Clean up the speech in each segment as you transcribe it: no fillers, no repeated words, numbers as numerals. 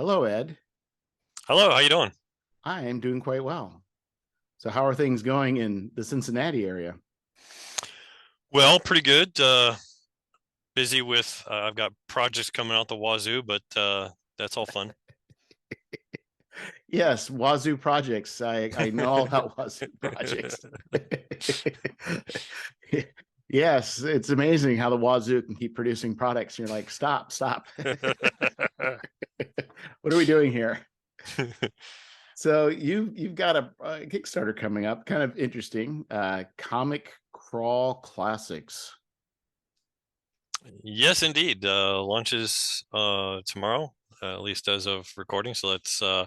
Hello, Ed. Hello, how you doing? I am doing quite well. So, how are things going in the Cincinnati area? Well, pretty good. Busy with I've got projects coming out the wazoo, but that's all fun. Yes, Wazoo projects. I know all about Wazoo projects. Yes, it's amazing how the Wazoo can keep producing products. You're like, stop, stop. What are we doing here? So you've got a Kickstarter coming up, kind of interesting. Comic Crawl Classics. Yes, indeed. Launches tomorrow, at least as of recording. So that's uh,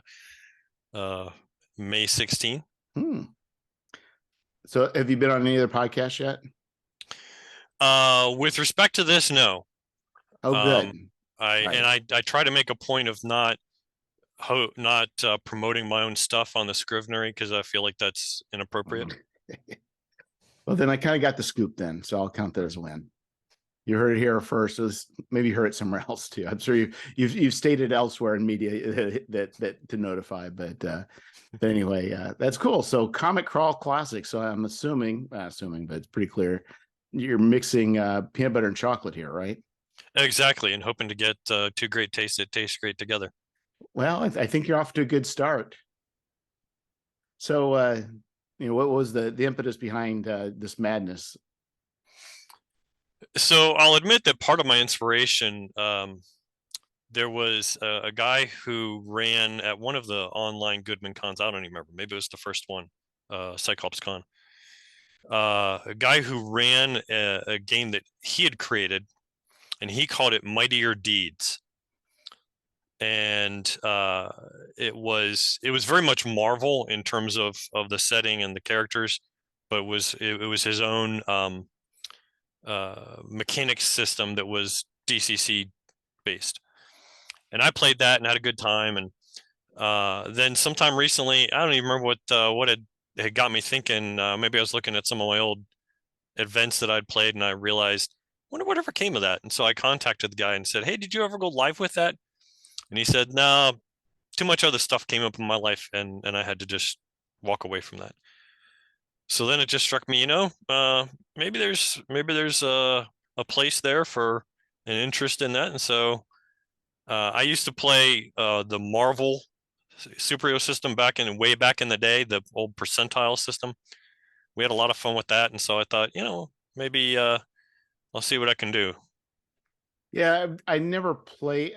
May 16th. Hmm. So have you been on any other podcast yet? With respect to this, no. Oh, good. Um, I and Right. I try to make a point of not promoting my own stuff on the Scrivenery because I feel like that's inappropriate. Mm. Well, then I kind of got the scoop then, so I'll count that as a win. You heard it here first. So maybe you heard it somewhere else too. I'm sure you've stated elsewhere in media that to notify, but anyway, that's cool. So Comic Crawl Classic. So I'm assuming, but it's pretty clear you're mixing peanut butter and chocolate here, right? Exactly, and hoping to get two great tastes that taste great together. Well, I think you're off to a good start. So, what was the impetus behind this madness? So I'll admit that part of my inspiration, there was a guy who ran at one of the online Goodman cons. I don't even remember. Maybe it was the first one, Cyclops Con. A guy who ran a game that he had created, and he called it Mightier Deeds. And it was very much Marvel in terms of the setting and the characters, but it was his own mechanics system that was DCC based. And I played that and had a good time. And then sometime recently, I don't even remember what had got me thinking. Maybe I was looking at some of my old events that I'd played, and I realized, wonder whatever came of that. And so I contacted the guy and said, "Hey, did you ever go live with that?" And he said, "No, too much other stuff came up in my life, and I had to just walk away from that." So then it just struck me, maybe there's a place there for an interest in that. And so I used to play the Marvel superhero system way back in the day, the old percentile system. We had a lot of fun with that, and so I thought, maybe I'll see what I can do. Yeah, I never play.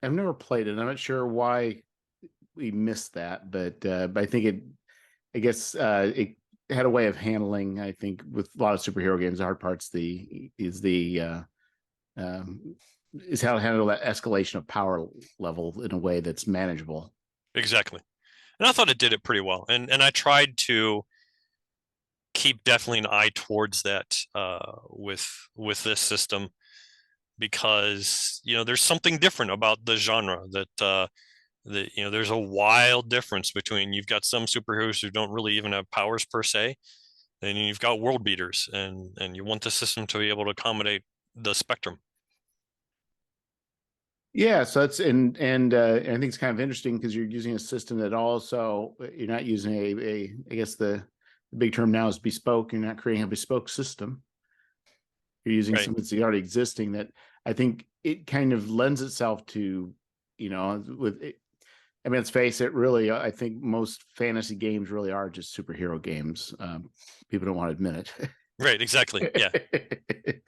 I've never played it. I'm not sure why we missed that, but I think it. I guess it had a way of handling. I think with a lot of superhero games, the hard part's the um, is how to handle that escalation of power level in a way that's manageable. Exactly, and I thought it did it pretty well, and I tried to keep definitely an eye towards that with this system because there's something different about the genre that there's a wild difference between you've got some superheroes who don't really even have powers per se, and you've got world beaters, and you want the system to be able to accommodate the spectrum. Yeah, so that's and I think it's kind of interesting because you're using a system that also you're not using a I guess the big term now is bespoke. You're not creating a bespoke system. You're using Right. something that's already existing that I think it kind of lends itself to, with it, I mean, let's face it, really, I think most fantasy games really are just superhero games. People don't want to admit Right, exactly. Yeah. it.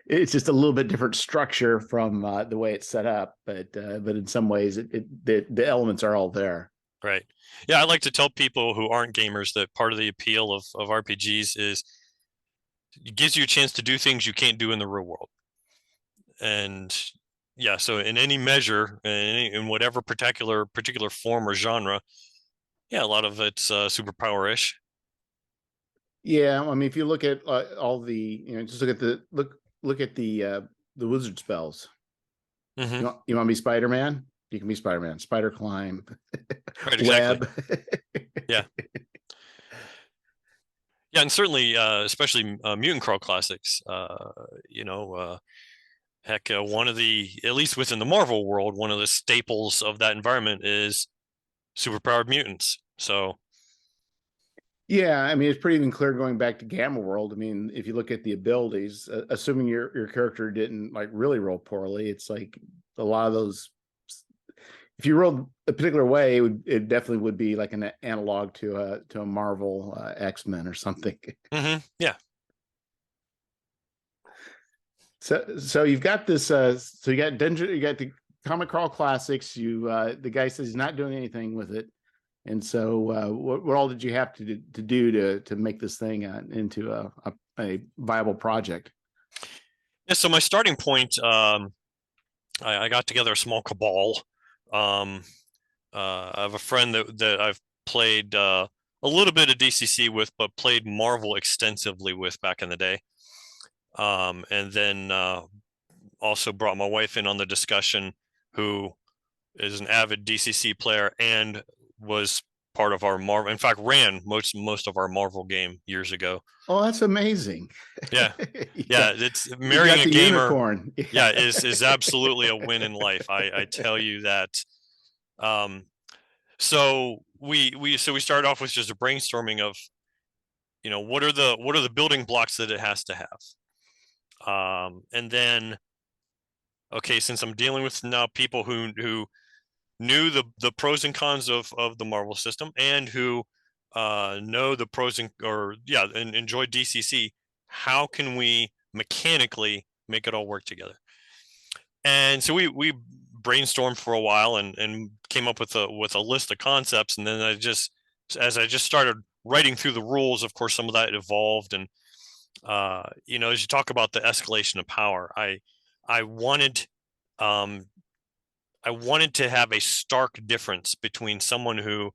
It's just a little bit different structure from the way it's set up, but in some ways, the elements are all there. Right. Yeah, I like to tell people who aren't gamers that part of the appeal of RPGs is it gives you a chance to do things you can't do in the real world. And yeah, so in any measure, in whatever particular form or genre, yeah, a lot of it's superpower-ish. Yeah, I mean, if you look at all the, just look at the wizard spells. Hmm. You want to be Spider Man? You can be Spider Man. Spider climb, Right, exactly. web. Yeah. Yeah, and certainly, especially Mutant Crawl classics, you know, Heck, one of the, at least within the Marvel world, one of the staples of that environment is superpowered mutants. So Yeah, I mean, it's pretty even clear going back to Gamma World. I mean, if you look at the abilities, assuming your character didn't like really roll poorly, it's like a lot of those. If you rolled a particular way, it definitely would be like an analog to a Marvel X-Men or something. yeah. So you've got this. So you got Dungeon, you got the Comic Crawl Classics. You the guy says he's not doing anything with it. And so, what all did you have to do to make this thing into a viable project? Yeah. So my starting point, I got together a small cabal. Um, I have a friend that I've played a little bit of DCC with, but played Marvel extensively with back in the day. And then also brought my wife in on the discussion, who is an avid DCC player and was part of our Marvel. In fact, ran most of our Marvel game years ago. Oh, that's amazing! Yeah, Yeah, it's you marrying got a the gamer. unicorn. Yeah, is absolutely a win in life. I tell you that. Um, so we started off with just a brainstorming of, what are the building blocks that it has to have. And then, okay, since I'm dealing with now people who knew the pros and cons of the Marvel system, and who know the pros and enjoy DCC, how can we mechanically make it all work together? And so we brainstormed for a while and came up with a list of concepts. And then as I just started writing through the rules, of course, some of that evolved. And as you talk about the escalation of power, I wanted um, I wanted to have a stark difference between someone who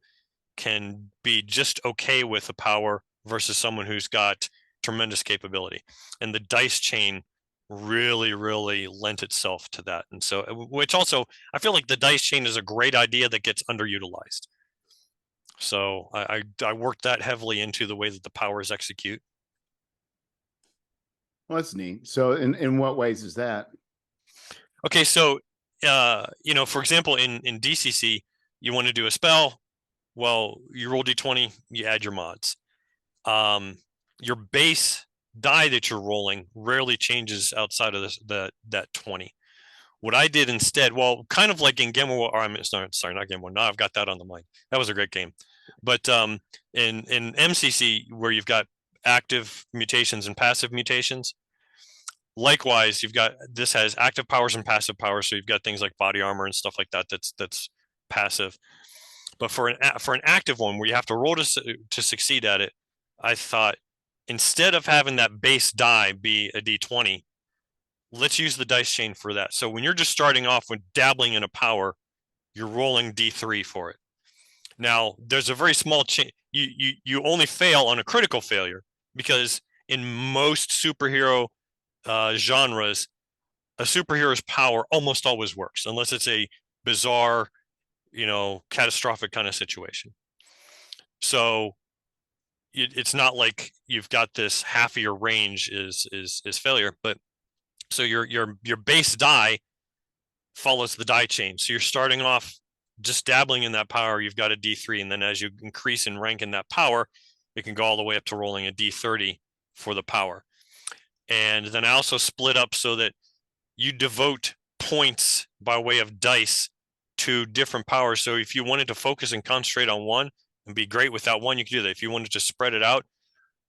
can be just okay with the power versus someone who's got tremendous capability. And the dice chain really, really lent itself to that. And so, which also, I feel like the dice chain is a great idea that gets underutilized. So I worked that heavily into the way that the powers execute. Well, that's neat. So, in what ways is that? Okay, so for example, in DCC, you want to do a spell. Well, you roll d20, you add your mods. Your base die that you're rolling rarely changes outside of that 20. What I did instead, well, kind of like in Game War, or I'm sorry, not Game War. Now I've got that on the mind. That was a great game. But in MCC, where you've got active mutations and passive mutations, likewise, this has active powers and passive powers. So you've got things like body armor and stuff like that. That's passive. But for an active one where you have to roll to succeed at it, I thought, instead of having that base die be a d20, let's use the dice chain for that. So when you're just starting off with dabbling in a power, you're rolling d3 for it. Now there's a very small chance you only fail on a critical failure, because in most superhero genres, a superhero's power almost always works unless it's a bizarre, catastrophic kind of situation. So it's not like you've got this half of your range is failure, but so your base die follows the die chain. So you're starting off just dabbling in that power, you've got a D3, and then as you increase in rank in that power, it can go all the way up to rolling a D30 for the power. And then I also split up so that you devote points by way of dice to different powers. So if you wanted to focus and concentrate on one and be great with that one, you can do that. If you want to just spread it out,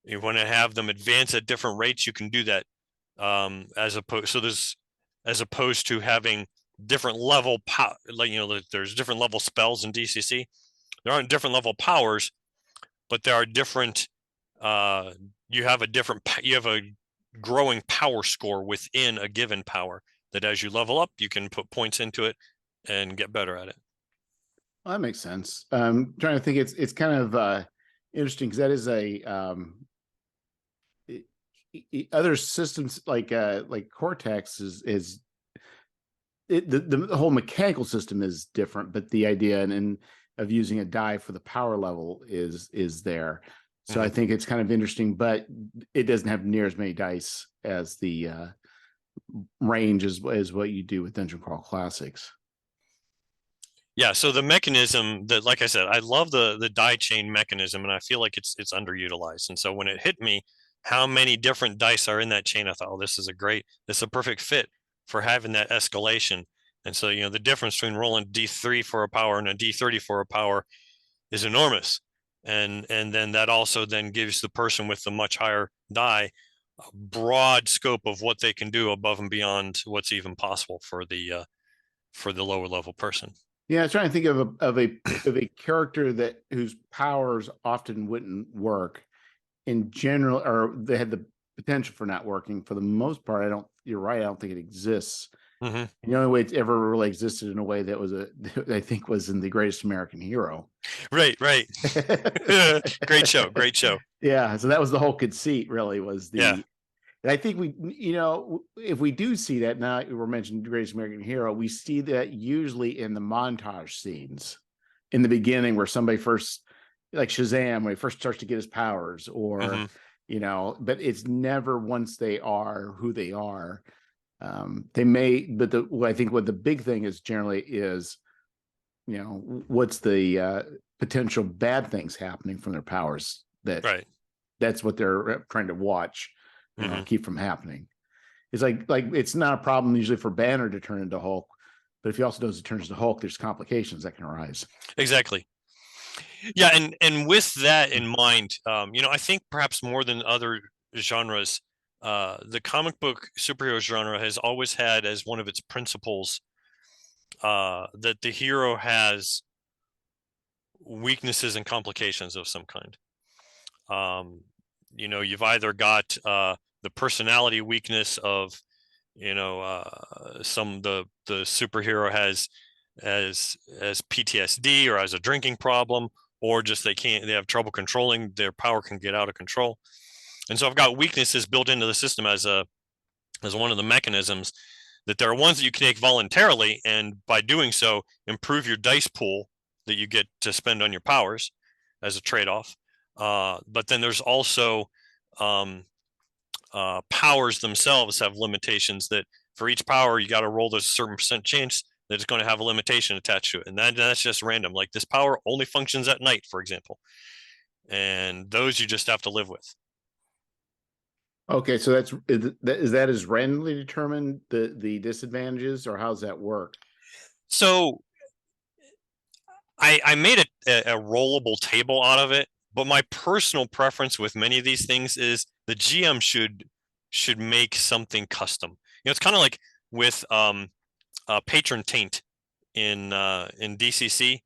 you want to have them advance at different rates, you can do that. As opposed to having different level there's different level spells in DCC. There aren't different level powers, but there are different. You have a growing power score within a given power that, as you level up, you can put points into it and get better at it. Well, that makes sense. Trying to think, it's kind of interesting because that is other systems like Cortex is the whole mechanical system is different, but the idea and of using a die for the power level is there. So I think it's kind of interesting, but it doesn't have near as many dice as the range as what you do with Dungeon Crawl Classics. Yeah, so the mechanism that, like I said, I love the die chain mechanism, and I feel like it's underutilized. And so when it hit me, how many different dice are in that chain, I thought, oh, this is a perfect fit for having that escalation. And so, the difference between rolling D3 for a power and a D30 for a power is enormous. And then that also then gives the person with the much higher die a broad scope of what they can do above and beyond what's even possible for the lower level person. Yeah, I was trying to think of a character that whose powers often wouldn't work in general, or they had the potential for not working. For the most part, I don't. You're right. I don't think it exists. Mm-hmm. The only way it's ever really existed in a way that was I think, was in The Greatest American Hero. Right. Great show. Yeah, so that was the whole conceit. Really, was Yeah. the. And I think if we do see that, now we're mentioning The Greatest American Hero, we see that usually in the montage scenes in the beginning, where somebody first, like Shazam, when he first starts to get his powers, or, Mm-hmm. but it's never once they are who they are. They may, but I think what the big thing is generally is, what's the potential bad things happening from their powers, Right. that's what they're trying to watch, Mm-hmm. keep from happening. It's like it's not a problem usually for Banner to turn into Hulk, but if he also knows it turns to Hulk, there's complications that can arise. Exactly. Yeah, and with that in mind, I think perhaps more than other genres, the comic book superhero genre has always had as one of its principles that the hero has weaknesses and complications of some kind. You've either got the personality weakness of, some the superhero has as PTSD or as a drinking problem, or just they have trouble controlling their power, can get out of control. And so I've got weaknesses built into the system as one of the mechanisms, that there are ones that you can take voluntarily, and by doing so improve your dice pool that you get to spend on your powers as a trade-off. But then there's also powers themselves have limitations, that for each power you got to roll, there's a certain percent chance that it's going to have a limitation attached to it, and that's just random. Like, this power only functions at night, for example, and those you just have to live with. Okay, so is that as randomly determined, the disadvantages, or how's that work? So I made a rollable table out of it, but my personal preference with many of these things is the GM should make something custom. It's kind of like with patron taint in DCC.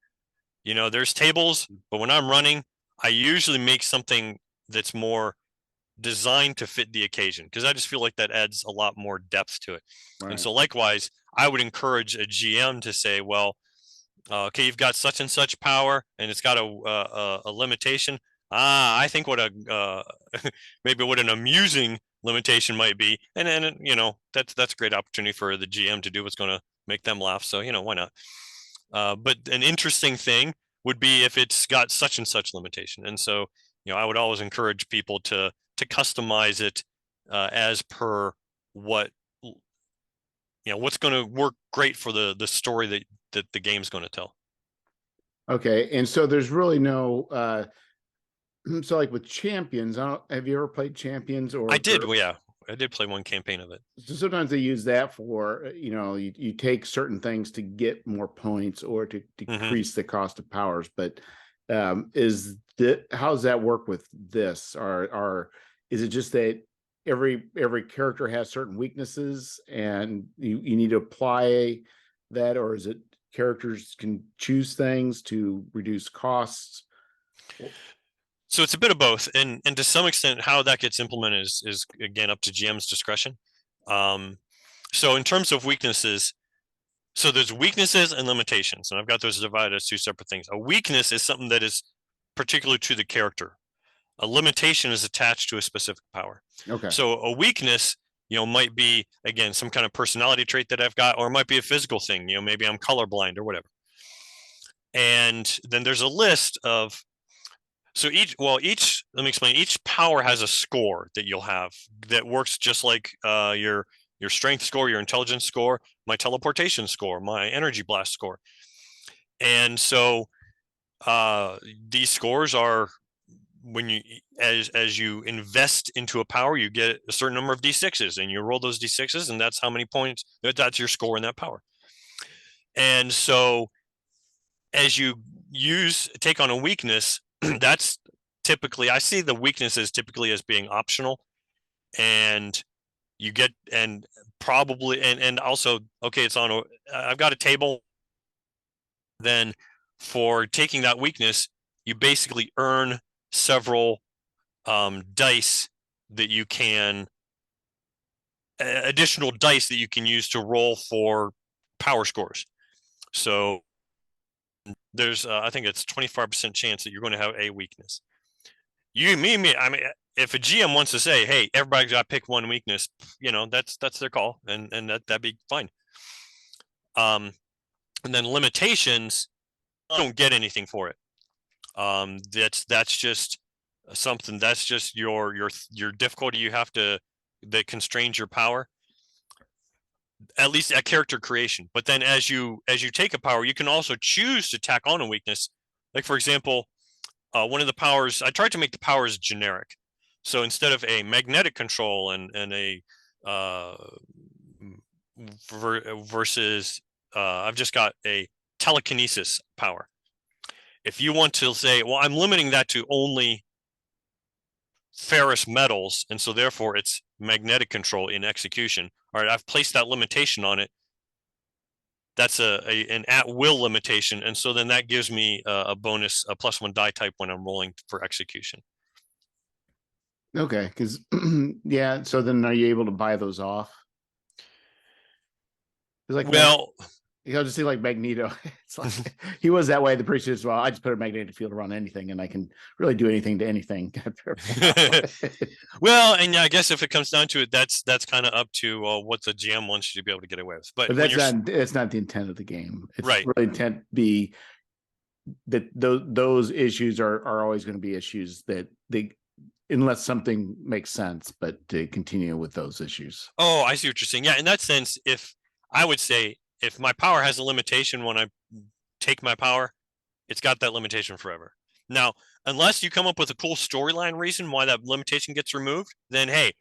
There's tables, but when I'm running, I usually make something that's more designed to fit the occasion, because I just feel like that adds a lot more depth to it. Right. And so likewise, I would encourage a GM to say, well, okay, you've got such and such power, and it's got a limitation. I think what maybe what an amusing limitation might be, and then that's a great opportunity for the GM to do what's going to make them laugh. So why not? But an interesting thing would be if it's got such and such limitation, and so I would always encourage people to customize it as per what's going to work great for the story that the game's going to tell. Okay, and so there's really no so like with Champions, have you ever played Champions? Or I did. Well, yeah, I did play one campaign of it. So sometimes they use that for, you take certain things to get more points, or to decrease the cost of powers. But how does that work with this? Or is it just that every character has certain weaknesses, and you need to apply that, or is it characters can choose things to reduce costs? So it's a bit of both, and to some extent, how that gets implemented is again up to GM's discretion. So in terms of weaknesses, so there's weaknesses and limitations, and I've got those divided as two separate things. A weakness is something that is particular to the character. A limitation is attached to a specific power. Okay. So a weakness, might be, again, some kind of personality trait that I've got, or it might be a physical thing. Maybe I'm colorblind or whatever. And then there's a list of, let me explain. Each power has a score that you'll have that works just like your your strength score, your intelligence score, my teleportation score, my energy blast score. And so these scores are, when you, as you invest into a power, you get a certain number of d6s, and you roll those d6s, and that's how many points, that's your score in that power. And so as you take on a weakness, that's typically, I see the weaknesses typically as being optional, and you get, and probably, and also, okay, it's on I've got a table. Then for taking that weakness, you basically earn several dice that you can, additional dice that you can use to roll for power scores. So there's, I think it's 25% chance that you're going to have a weakness. I mean, if a GM wants to say, hey, everybody's got to pick one weakness, that's their call, and that'd be fine. And then limitations, I don't get anything for it. That's just something, that's just your difficulty you have to, that constrains your power, at least at character creation. But then as you take a power, you can also choose to tack on a weakness. Like, for example, one of the powers, I tried to make the powers generic. So instead of a magnetic control and a versus I've just got a telekinesis power. If you want to say, well, I'm limiting that to only ferrous metals, and so therefore it's magnetic control in execution. All right, I've placed that limitation on it. That's an at-will limitation, and so then that gives me a bonus, a +1 die type when I'm rolling for execution. Okay, because yeah. So then, are you able to buy those off? Like, well, I'll just see like Magneto. It's like he was that way. The priest as well. I just put a magnetic field around anything, and I can really do anything to anything. well, and I guess if it comes down to it, that's kind of up to what the GM wants you to be able to get away with. But that's not the intent of the game. It's right. really intent to be that those issues are always going to be issues that they, unless something makes sense, but to continue with those issues. Oh, I see what you're saying. Yeah, in that sense, if I would say, if my power has a limitation when I take my power, it's got that limitation forever. Now, unless you come up with a cool storyline reason why that limitation gets removed, then hey,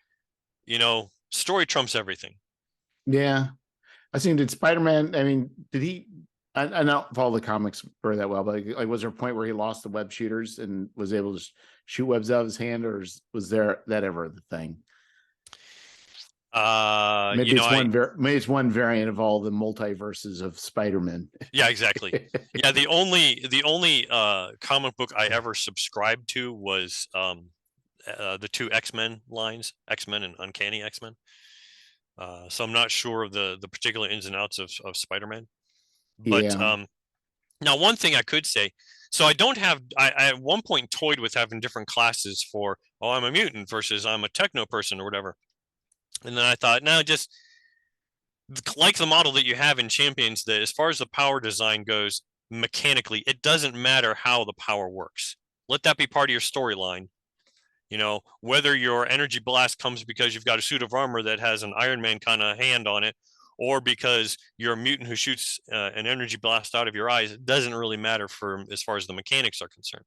story trumps everything. Yeah. I seen, did Spider-Man, I mean, did he, I don't follow the comics very that well, but like, was there a point where he lost the web shooters and was able to shoot webs out of his hand, or was there that ever the thing? Maybe it's one variant of all the multiverses of Spider-Man. Yeah, exactly. Yeah, the only comic book I ever subscribed to was the 2 X-Men lines, X-Men and Uncanny X-Men. So I'm not sure of the particular ins and outs of Spider-Man. But now one thing I could say, so I don't have, I at one point toyed with having different classes for, oh, I'm a mutant versus I'm a techno person or whatever. And then I thought, no, just like the model that you have in Champions, that as far as the power design goes, mechanically, it doesn't matter how the power works. Let that be part of your storyline. Whether your energy blast comes because you've got a suit of armor that has an Iron Man kind of hand on it, or because you're a mutant who shoots an energy blast out of your eyes, it doesn't really matter for as far as the mechanics are concerned.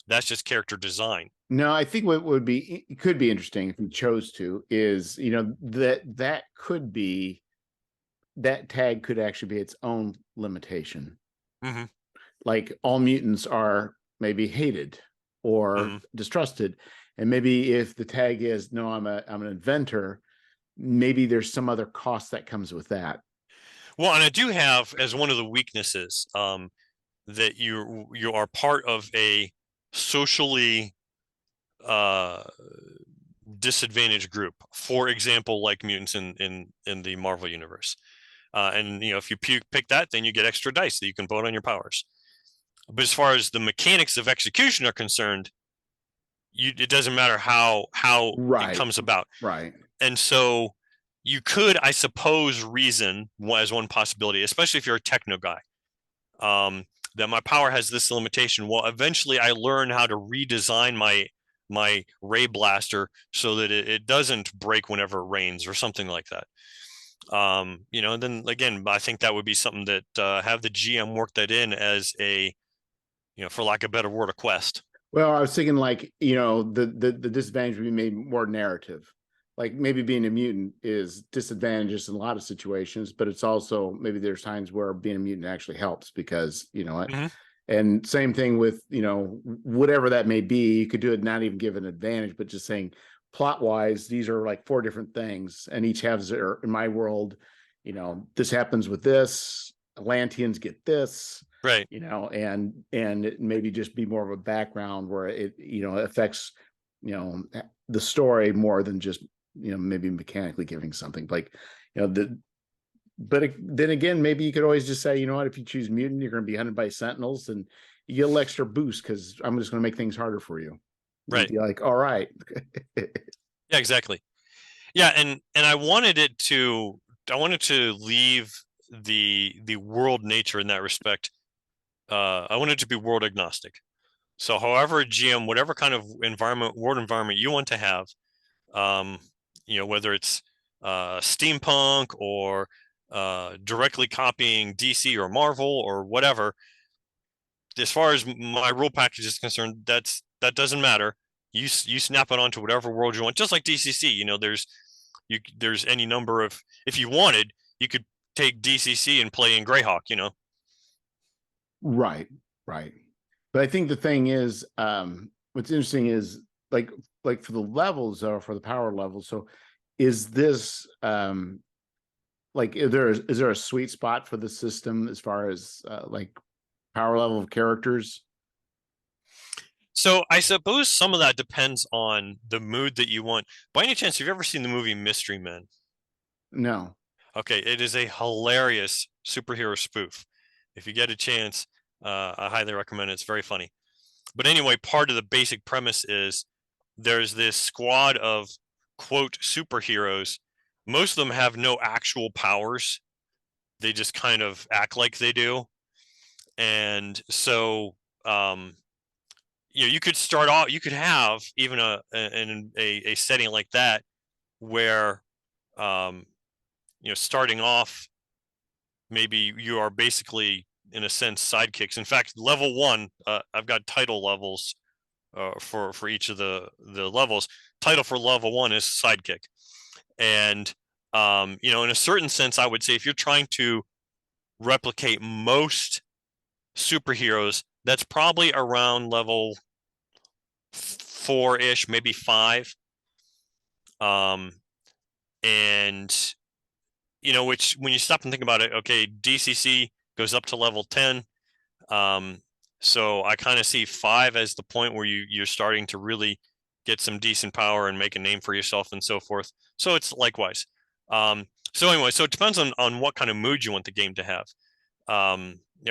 That's just character design. No, I think what could be interesting if you chose to is, that could be, that tag could actually be its own limitation. Mm-hmm. Like all mutants are maybe hated or distrusted. And maybe if the tag is, no, I'm an inventor, maybe there's some other cost that comes with that. Well, and I do have as one of the weaknesses that you are part of a socially disadvantaged group. For example, like mutants in the Marvel universe. And if you pick that, then you get extra dice that you can vote on your powers. But as far as the mechanics of execution are concerned, it doesn't matter how right. it comes about. Right. And so you could, I suppose, reason as one possibility, especially if you're a techno guy, that my power has this limitation. Well, eventually I learn how to redesign my ray blaster so that it doesn't break whenever it rains or something like that. And then again, I think that would be something that have the GM work that in as a, for lack of a better word, a quest. Well, I was thinking like, the disadvantage would be maybe more narrative. Like maybe being a mutant is disadvantageous in a lot of situations, but it's also maybe there's times where being a mutant actually helps because, Mhm. and same thing with, whatever that may be, you could do it not even give an advantage, but just saying plot wise, these are like four different things and each has their, in my world, this happens with this, Atlanteans get this, Right. and it maybe just be more of a background where it affects the story more than just maybe mechanically giving something like the but then again maybe you could always just say, what, if you choose mutant you're going to be hunted by sentinels and you get a little extra boost because I'm just going to make things harder for you. You'd Right. be like, all right. Yeah, exactly. Yeah, and I wanted to leave the world nature in that respect. I wanted it to be world agnostic. So however GM, whatever kind of world environment you want to have, um, whether it's steampunk or directly copying DC or Marvel or whatever, as far as my rule package is concerned, that doesn't matter. You snap it onto whatever world you want, just like DCC. There's any number of, if you wanted, you could take DCC and play in Greyhawk. Right, right. But I think the thing is, what's interesting is like for the levels or for the power levels. So, is this like is there a sweet spot for the system as far as like power level of characters? So I suppose some of that depends on the mood that you want. By any chance, have you ever seen the movie Mystery Men? No. Okay, it is a hilarious superhero spoof. If you get a chance, I highly recommend it. It's very funny. But anyway, part of the basic premise is there's this squad of quote superheroes. Most of them have no actual powers. They just kind of act like they do. And so um, you could start off, you could have even a setting like that where um, starting off, maybe you are basically in a sense sidekicks. In fact, level one, I've got title levels for each of the levels. Title for level one is sidekick, and in a certain sense, I would say if you're trying to replicate most superheroes, that's probably around level four ish, maybe five. Um, and which when you stop and think about it, okay, DCC goes up to level 10. Um, so I kind of see five as the point where you're starting to really get some decent power and make a name for yourself and so forth. So it's likewise. So anyway, so it depends on what kind of mood you want the game to have.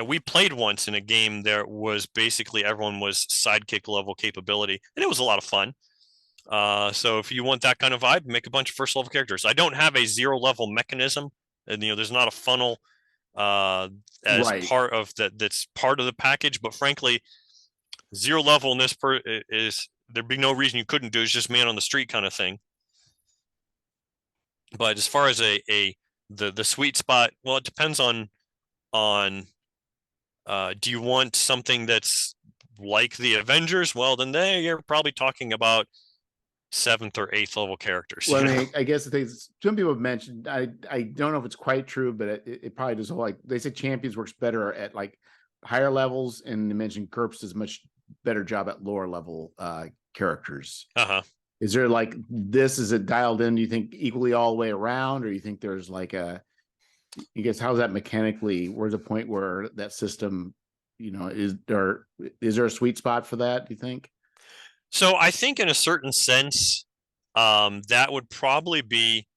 We played once in a game there was basically everyone was sidekick level capability, and it was a lot of fun. So if you want that kind of vibe, make a bunch of first level characters. I don't have a zero level mechanism, and there's not a funnel as Right. part of that. That's part of the package. But frankly, zero level in this is there'd be no reason you couldn't do. It's just man on the street kind of thing. But as far as the sweet spot, well, it depends on do you want something that's like the Avengers? Well, then you're probably talking about seventh or eighth level characters. Well, I mean, I guess the things some people have mentioned, I don't know if it's quite true, but it probably does. Like they say, champions works better at like higher levels, and they mentioned GURPS does a much better job at lower level characters. Uh-huh. Is there like this? Is it dialed in? Do you think equally all the way around, or you think there's like I guess how's that mechanically? Where's the point where that system, is there a sweet spot for that? Do you think? So I think in a certain sense, that would probably be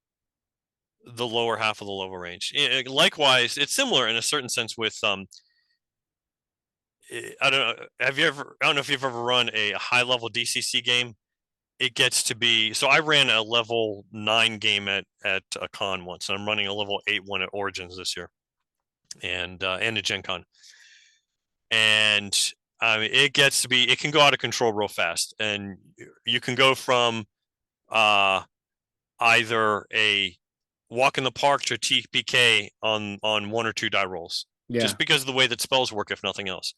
the lower half of the level range. Likewise, it's similar in a certain sense with I don't know. I don't know if you've ever run a high level DCC game. It gets to be so. I ran a level 9 game at a con once, and I'm running a level 8 one at Origins this year, and a Gen Con. And I mean, it can go out of control real fast, and you can go from uh either walk in the park to TPK on 1 or 2 die rolls, Yeah. just because of the way that spells work, if nothing else.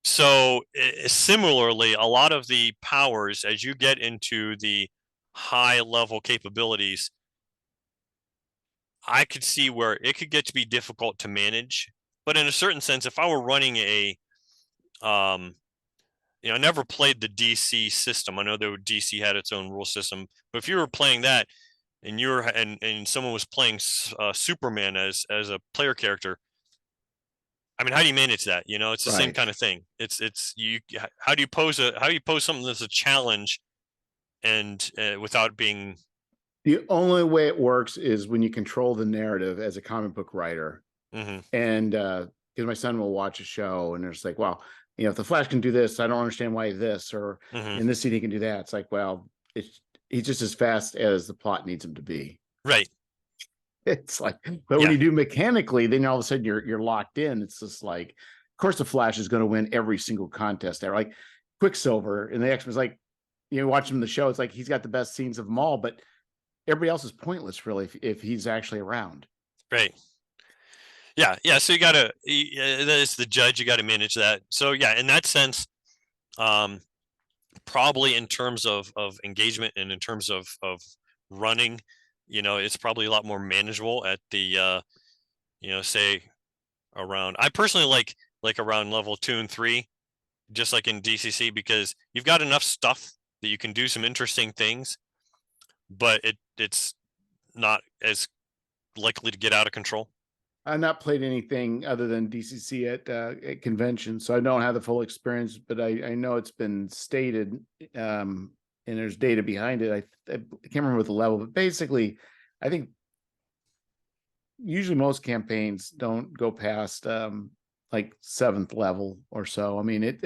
So similarly, a lot of the powers, as you get into the high level capabilities, I could see where it could get to be difficult to manage. But in a certain sense, if I were running um, I never played the DC system. I know that DC had its own rule system, but if you were playing that and and someone was playing Superman as a player character, I mean, how do you manage that? It's the same Right. kind of thing. It's you. How do you pose something that's a challenge and without being The only way it works is when you control the narrative as a comic book writer. hmm And because my son will watch a show and it's like, well, if the Flash can do this, I don't understand why this, or hmm in this scene he can do that. It's like, well, he's just as fast as the plot needs him to be. right. It's like, but when Yeah, you do mechanically, then all of a sudden you're locked in. It's just like, of course, the Flash is going to win every single contest there. Like Quicksilver and the X-Men's like, watch him in the show. It's like he's got the best scenes of them all, but everybody else is pointless, really, if he's actually around. right. Yeah. So you gotta, as the judge, you got to manage that. So yeah, in that sense, um, probably in terms of engagement and in terms of running, it's probably a lot more manageable at the say around. I personally like around level 2 and 3, just like in DCC, because you've got enough stuff that you can do some interesting things, but it's not as likely to get out of control. I've not played anything other than DCC at convention, so I don't have the full experience. But I know it's been stated, and there's data behind it. I can't remember the level, but basically, I think usually most campaigns don't go past like 7th level or so. I mean,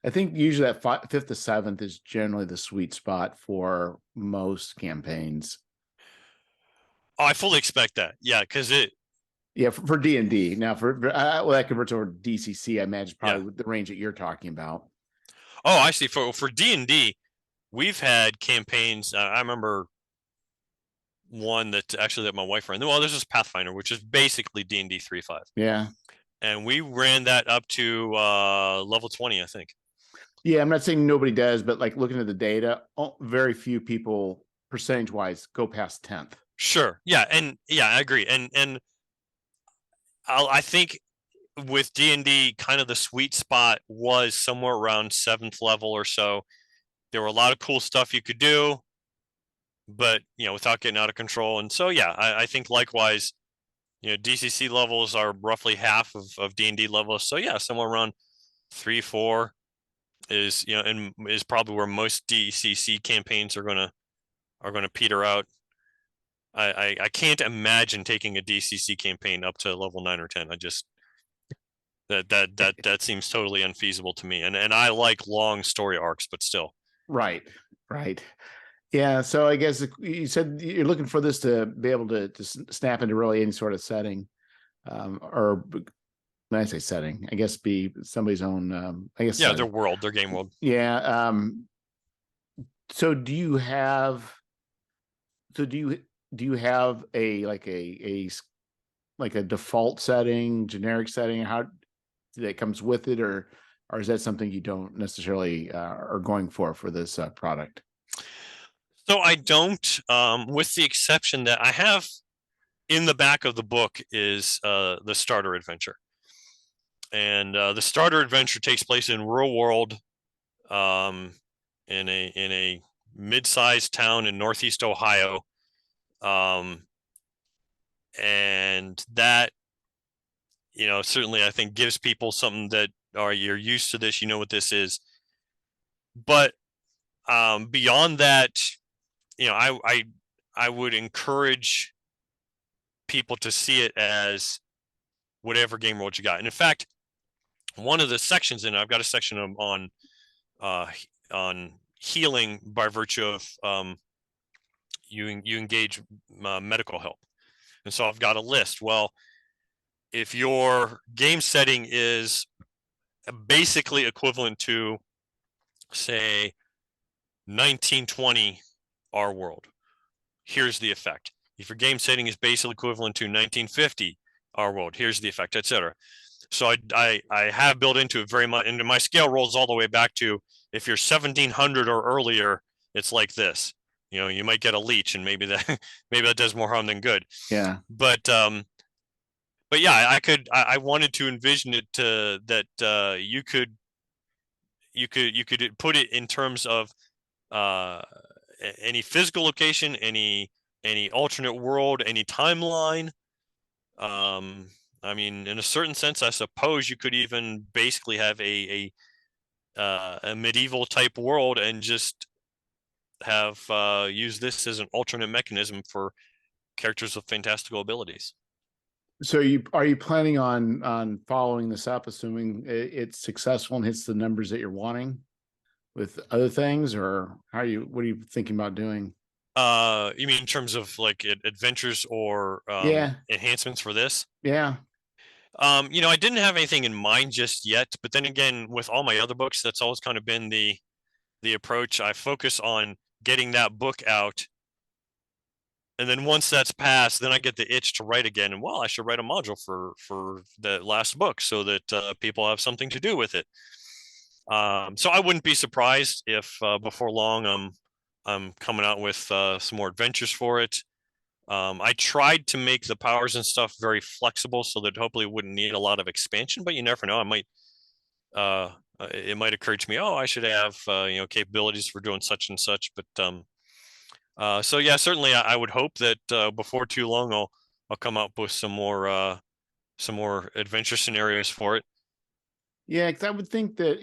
I think usually that 5th to 7th is generally the sweet spot for most campaigns. Oh, I fully expect that. Yeah, because Yeah, for D&D. Now well, that converts over to DCC. I imagine yeah. probably the range that you're talking about. Oh, I see. For D&D, we've had campaigns. I remember one that my wife ran. Well, there's this Pathfinder, which is basically D&D 3.5, Yeah. and we ran that up to level 20, I think. Yeah, I'm not saying nobody does, but like looking at the data, very few people percentage wise go past 10th. Sure. Yeah, and yeah, I agree. And I think with D&D, kind of the sweet spot was somewhere around 7th level or so. There were a lot of cool stuff you could do, but without getting out of control. And so yeah, I think likewise, DCC levels are roughly half of D&D levels. So yeah, somewhere around 3, 4 is and is probably where most DCC campaigns are gonna peter out. I can't imagine taking a DCC campaign up to level 9 or 10. I just that seems totally unfeasible to me. And I like long story arcs, but still. Right. Right. Yeah. So I guess you said you're looking for this to be able to snap into really any sort of setting, or when I say setting, I guess be somebody's own. I guess Yeah, setting. their game world. Yeah. So do you have? So do you have a like a default setting, generic setting? How that comes with it, or is that something you don't necessarily are going for this product? So I don't, with the exception that I have in the back of the book is the starter adventure, and the starter adventure takes place in rural world, um, in a mid-sized town in northeast Ohio, um, and that certainly I think gives people something that are you're used to this, you know what this is, but beyond that, I would encourage people to see it as whatever game world you got. And in fact, one of the sections in it, I've got a section uh, on healing by virtue of you engage medical help, and so I've got a list. Well, if your game setting is basically equivalent to, say, 1920 our world, here's the effect. if your game setting is basically equivalent to 1950 our world, here's the effect, etc. So I have built into it very much, and my scale rolls all the way back to if you're 1700 or earlier, it's like this. You might get a leech, and maybe that maybe that does more harm than good. Yeah. But yeah, I wanted to envision it that you could put it in terms of uh, any physical location, any alternate world, any timeline. Um, I mean, in a certain sense, I suppose you could even basically have a medieval type world and just have use this as an alternate mechanism for characters with fantastical abilities. So are you planning on following this up, assuming it's successful and hits the numbers that you're wanting with other things, or what are you thinking about doing? You mean in terms of like adventures or Yeah. enhancements for this? Yeah. I didn't have anything in mind just yet, but then again, with all my other books, that's always kind of been the approach. I focus on getting that book out, and then once that's passed, then I get the itch to write again. And well, I should write a module for the last book so that people have something to do with it. So I wouldn't be surprised if before long I'm coming out with some more adventures for it. I tried to make the powers and stuff very flexible so that hopefully it wouldn't need a lot of expansion, but you never know. It might occur to me, oh, I should have capabilities for doing such and such. But so yeah, certainly I would hope that before too long I'll come up with some more adventure scenarios for it. Yeah, because I would think that,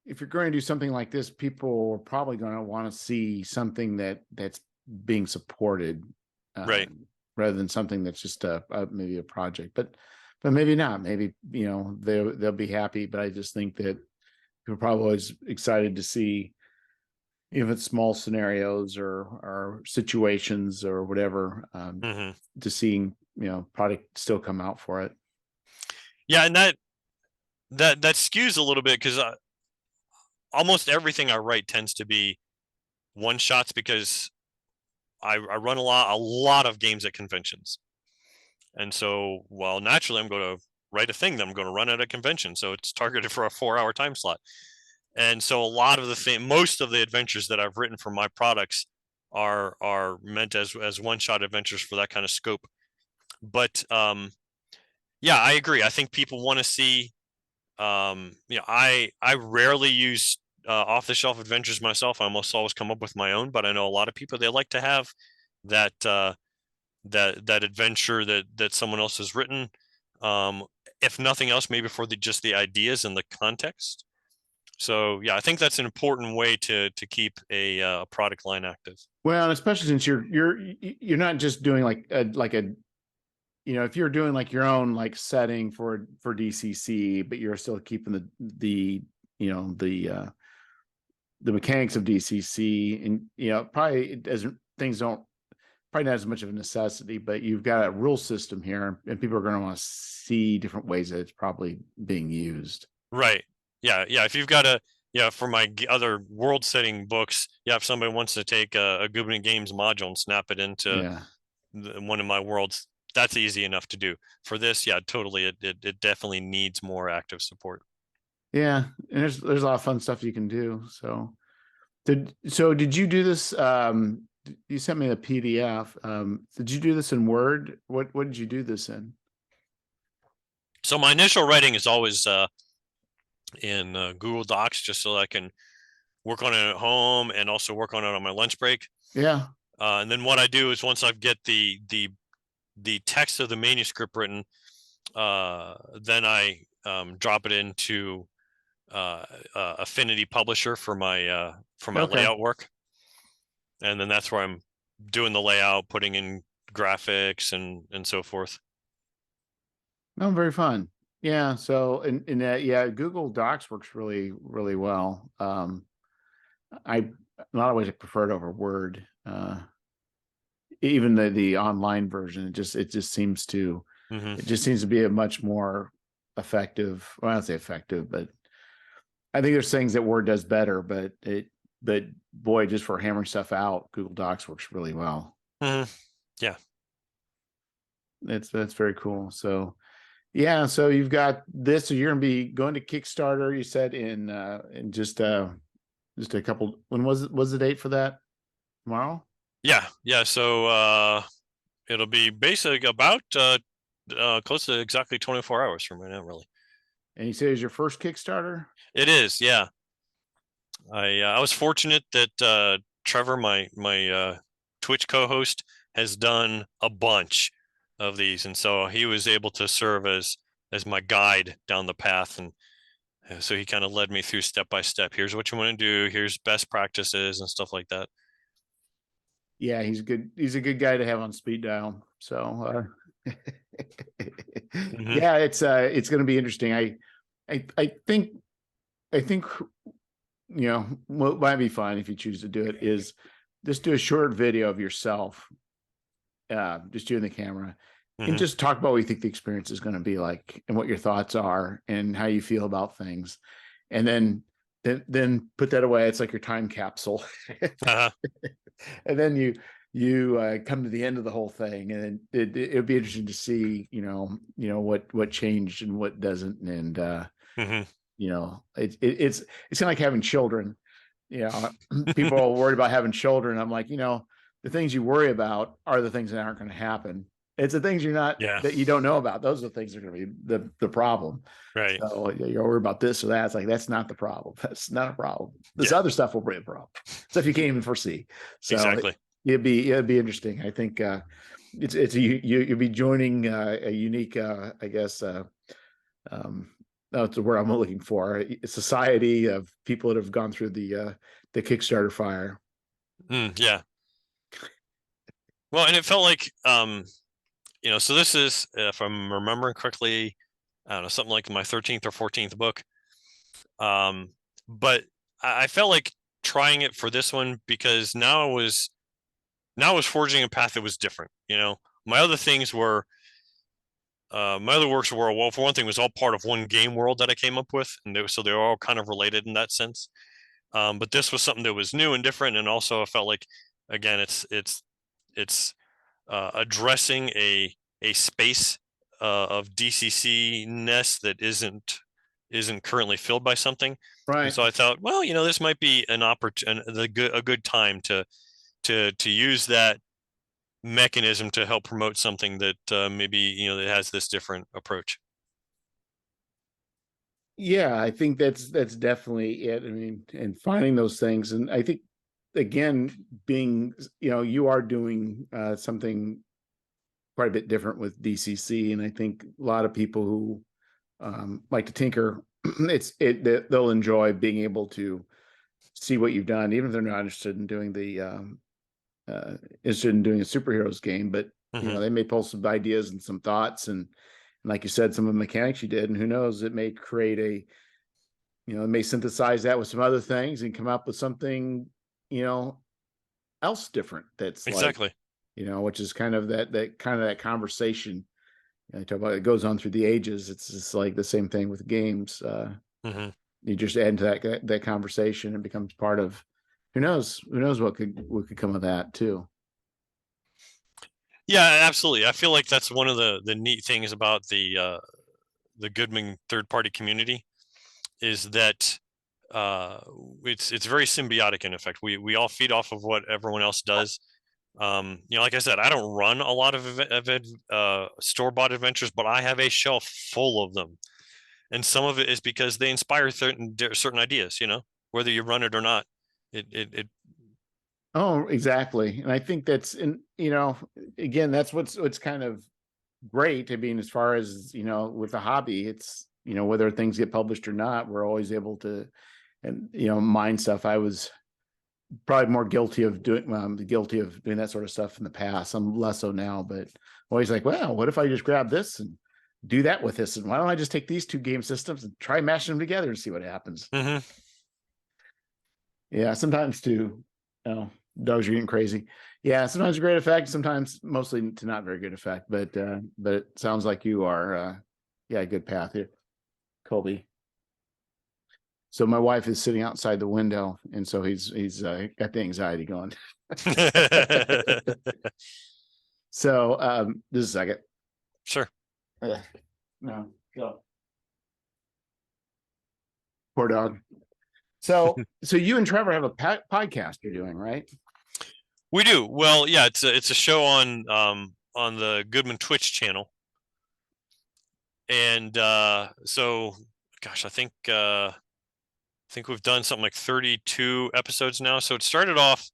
if you're going to do something like this, people are probably going to want to see something that's being supported, Right. rather than something that's just maybe a project. But maybe not. Maybe they'll be happy. But I just think that people are probably always excited to see if it's small scenarios or situations or whatever, Hmm. to seeing product still come out for it. Yeah, and that skews a little bit because almost everything I write tends to be one shots because I run a lot of games at conventions, and so well naturally I'm going to write a thing that I'm going to run at a convention, so it's targeted for a 4-hour time slot. And so a lot of most of the adventures that I've written for my products are meant as one shot adventures for that kind of scope. But yeah, I agree. I think people want to see. I rarely use off the shelf adventures myself. I almost always come up with my own. But I know a lot of people, they like to have that that adventure that someone else has written. Um, if nothing else, maybe for just the ideas and the context. So yeah, I think that's an important way to keep a product line active. Well, and especially since you're not just doing like a if you're doing like your own like setting for DCC, but you're still keeping the you know the mechanics of DCC, and probably it doesn't things don't probably not as much of a necessity, but you've got a rule system here, and people are going to want to see different ways that it's probably being used. Right. Yeah. Yeah. If you've got for my other world setting books, if somebody wants to take a Gubnut Games module and snap it into Yeah. one of my worlds, that's easy enough to do. For this, yeah, totally. It definitely needs more active support. Yeah, and there's a lot of fun stuff you can do. So did you do this? You sent me a PDF. Did you do this in Word? What did you do this in? So my initial writing is always in Google Docs, just so I can work on it at home and also work on it on my lunch break. Yeah. And then what I do is once I get the text of the manuscript written, then I drop it into Affinity Publisher for my Okay. layout work, and then that's where I'm doing the layout, putting in graphics and so forth. No, very fun. Yeah. So in that, yeah, Google Docs works really, really well. I in a lot of ways I prefer it over Word. Even the online version, it just seems to Mm-hmm. it just seems to be a much more effective. Well, I don't say effective, but I think there's things that Word does better. But boy, just for hammering stuff out, Google Docs works really well. Mm-hmm. Yeah. That's very cool. So yeah, so you've got this. So you're gonna be going to Kickstarter. You said in just a couple. When was the date for that? Tomorrow? Yeah. So it'll be basically about close to exactly 24 hours from right now, really. And you say it's your first Kickstarter? It is, yeah. I was fortunate that Trevor, my Twitch co-host, has done a bunch of these, and so he was able to serve as my guide down the path, and so he kind of led me through step by step. Here's what you want to do. Here's best practices and stuff like that. Yeah, he's good. He's a good guy to have on speed dial. So Hmm. yeah, it's going to be interesting. I think what might be fine if you choose to do it is just do a short video of yourself, just you and the camera, and Hmm. just talk about what you think the experience is going to be like and what your thoughts are and how you feel about things, and then put that away. It's like your time capsule. Uh-huh. And then you come to the end of the whole thing, and it would be interesting to see what changed and what doesn't. And Hmm. it's kind of like having children. People are worried about having children. I'm like, the things you worry about are the things that aren't going to happen. It's the things Yeah. that you don't know about. Those are the things that are going to be the problem. Right. So you're worried about this or that. It's like, that's not the problem. That's not a problem. This Yeah. other stuff will bring a problem. Stuff you can't even foresee. So Exactly. it'd be interesting. I think you'll be joining a unique, I guess, that's the word I'm looking for. A society of people that have gone through the Kickstarter fire. Yeah. Well, and it felt like so this is, if I'm remembering correctly, I don't know, something like my 13th or 14th book. Um, but I felt like trying it for this one because now I was forging a path that was different. My other things were my other works were, well, for one thing, was all part of one game world that I came up with, and so they were all kind of related in that sense. But this was something that was new and different, and also I felt like, again, it's addressing a space of DCC ness that isn't currently filled by something. And Right. so I thought, well, this might be an opportunity, a good time to use that mechanism to help promote something that maybe that has this different approach. Yeah, I think that's definitely it. I mean, and finding those things, and I think again, being you are doing something quite a bit different with DCC, and I think a lot of people who like to tinker, they'll enjoy being able to see what you've done, even if they're not interested in doing interested in doing a superheroes game. But Hmm. they may pull some ideas and some thoughts, and like you said, some of the mechanics you did, and who knows, it may create it may synthesize that with some other things and come up with something, you know, else different. That's like, Exactly. which is kind of that conversation. I talk about it goes on through the ages. It's just like the same thing with games. Hmm. You just add into that conversation and becomes part of. Who knows what could come of that too. Yeah, absolutely. I feel like that's one of the neat things about the Goodman third party community is that uh, it's very symbiotic in effect. We all feed off of what everyone else does. Like I said, I don't run a lot of store bought adventures, but I have a shelf full of them, and some of it is because they inspire certain ideas. Whether you run it or not, it. Oh, exactly. And I think that's again, that's what's kind of great. I mean, as far as, with the hobby, it's, whether things get published or not, we're always able to, and, mine stuff. I was probably more guilty of doing that sort of stuff in the past. I'm less so now, but always like, well, what if I just grab this and do that with this? And why don't I just take these two game systems and try mashing them together and see what happens? Mhm. Yeah, sometimes too. Dogs are getting crazy. Yeah, sometimes a great effect, sometimes mostly to not very good effect. But it sounds like you are, yeah, a good path here, Colby. So my wife is sitting outside the window, and so he's got the anxiety going. So just a second. Sure. No, go. Poor dog. So you and Trevor have a podcast you're doing, right? We do. Well, yeah, it's a show on the Goodman Twitch channel. And so gosh, I think we've done something like 32 episodes now. So it started off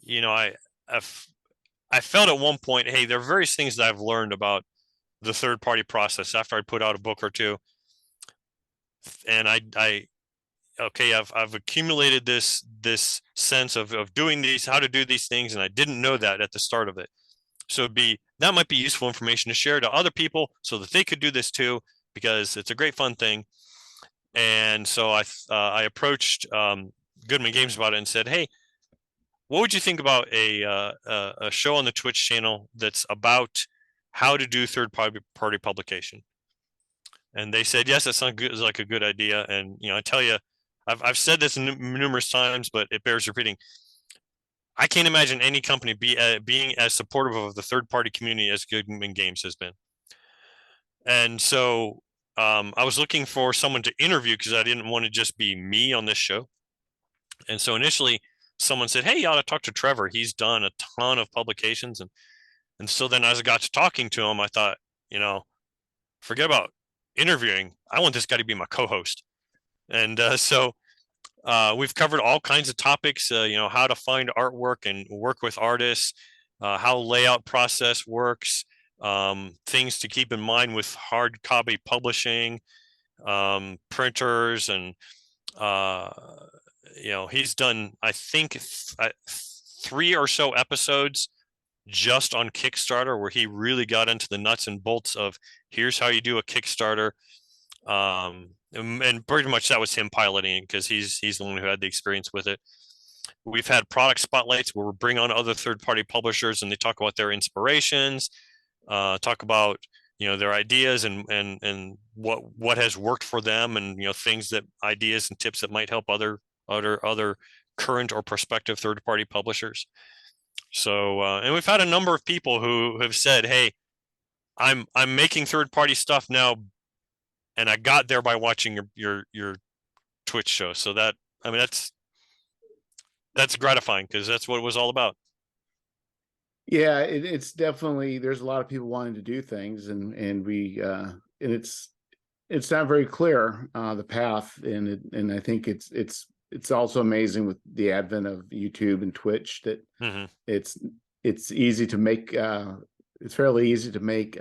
you know, I felt at one point, hey, there are various things that I've learned about the third party process after I put out a book or two. And okay, I've accumulated this sense of doing these, how to do these things, and I didn't know that at the start of it. So that might be useful information to share to other people so that they could do this too, because it's a great fun thing. And so I approached Goodman Games about it and said, hey, what would you think about a show on the Twitch channel that's about how to do third party publication? And they said, yes, that sounds good, like a good idea. And I tell you, I've said this numerous times, but it bears repeating. I can't imagine any company being as supportive of the third party community as Goodman Games has been. And so I was looking for someone to interview because I didn't want to just be me on this show. And so initially someone said, hey, you ought to talk to Trevor. He's done a ton of publications. And so then as I got to talking to him, I thought, forget about interviewing. I want this guy to be my co-host. And so we've covered all kinds of topics, how to find artwork and work with artists, how layout process works, things to keep in mind with hard copy publishing, printers, and he's done, I think, 3 or so episodes just on Kickstarter where he really got into the nuts and bolts of here's how you do a Kickstarter. And pretty much that was him piloting because he's the one who had the experience with it. We've had product spotlights where we bring on other third-party publishers and they talk about their inspirations, talk about their ideas and what has worked for them, and things that ideas and tips that might help other current or prospective third-party publishers. So and we've had a number of people who have said, hey, I'm making third-party stuff now, and I got there by watching your Twitch show. So that's gratifying because that's what it was all about. Yeah, it's definitely, there's a lot of people wanting to do things, and we and it's not very clear the path, and I think it's also amazing with the advent of YouTube and Twitch that it's easy to make it's fairly easy to make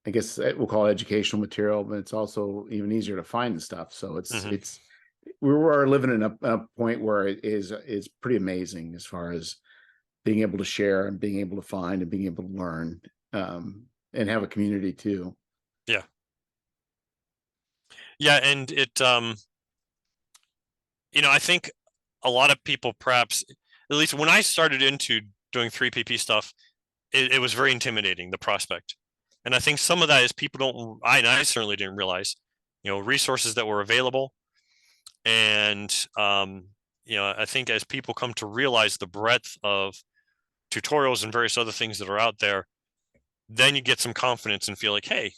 I guess we'll call it educational material, but it's also even easier to find the stuff. So it's we're living in a point where it is pretty amazing as far as being able to share and being able to find and being able to learn and have a community too. Yeah. Yeah, and it I think a lot of people, perhaps, at least when I started into doing 3PP stuff, it was very intimidating, the prospect. And I think some of that is people don't, I certainly didn't realize, resources that were available. And, I think as people come to realize the breadth of tutorials and various other things that are out there, then you get some confidence and feel like, hey,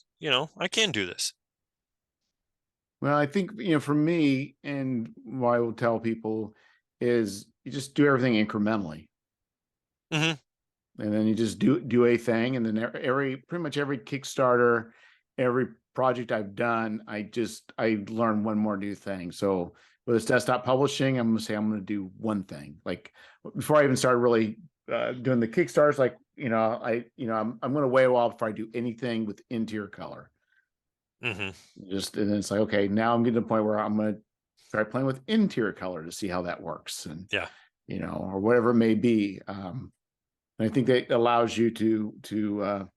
I can do this. Well, I think, for me, and what I will tell people is you just do everything incrementally. And then you just do a thing. And then pretty much every Kickstarter, every project I've done, I learn one more new thing. So with this desktop publishing, I'm going to say I'm going to do one thing. Like before I even started really doing the Kickstarters, like, I'm going to wait a while before I do anything with interior color. And then it's like, okay, now I'm getting to the point where I'm going to try playing with interior color to see how that works. And, or whatever it may be. I think that allows you to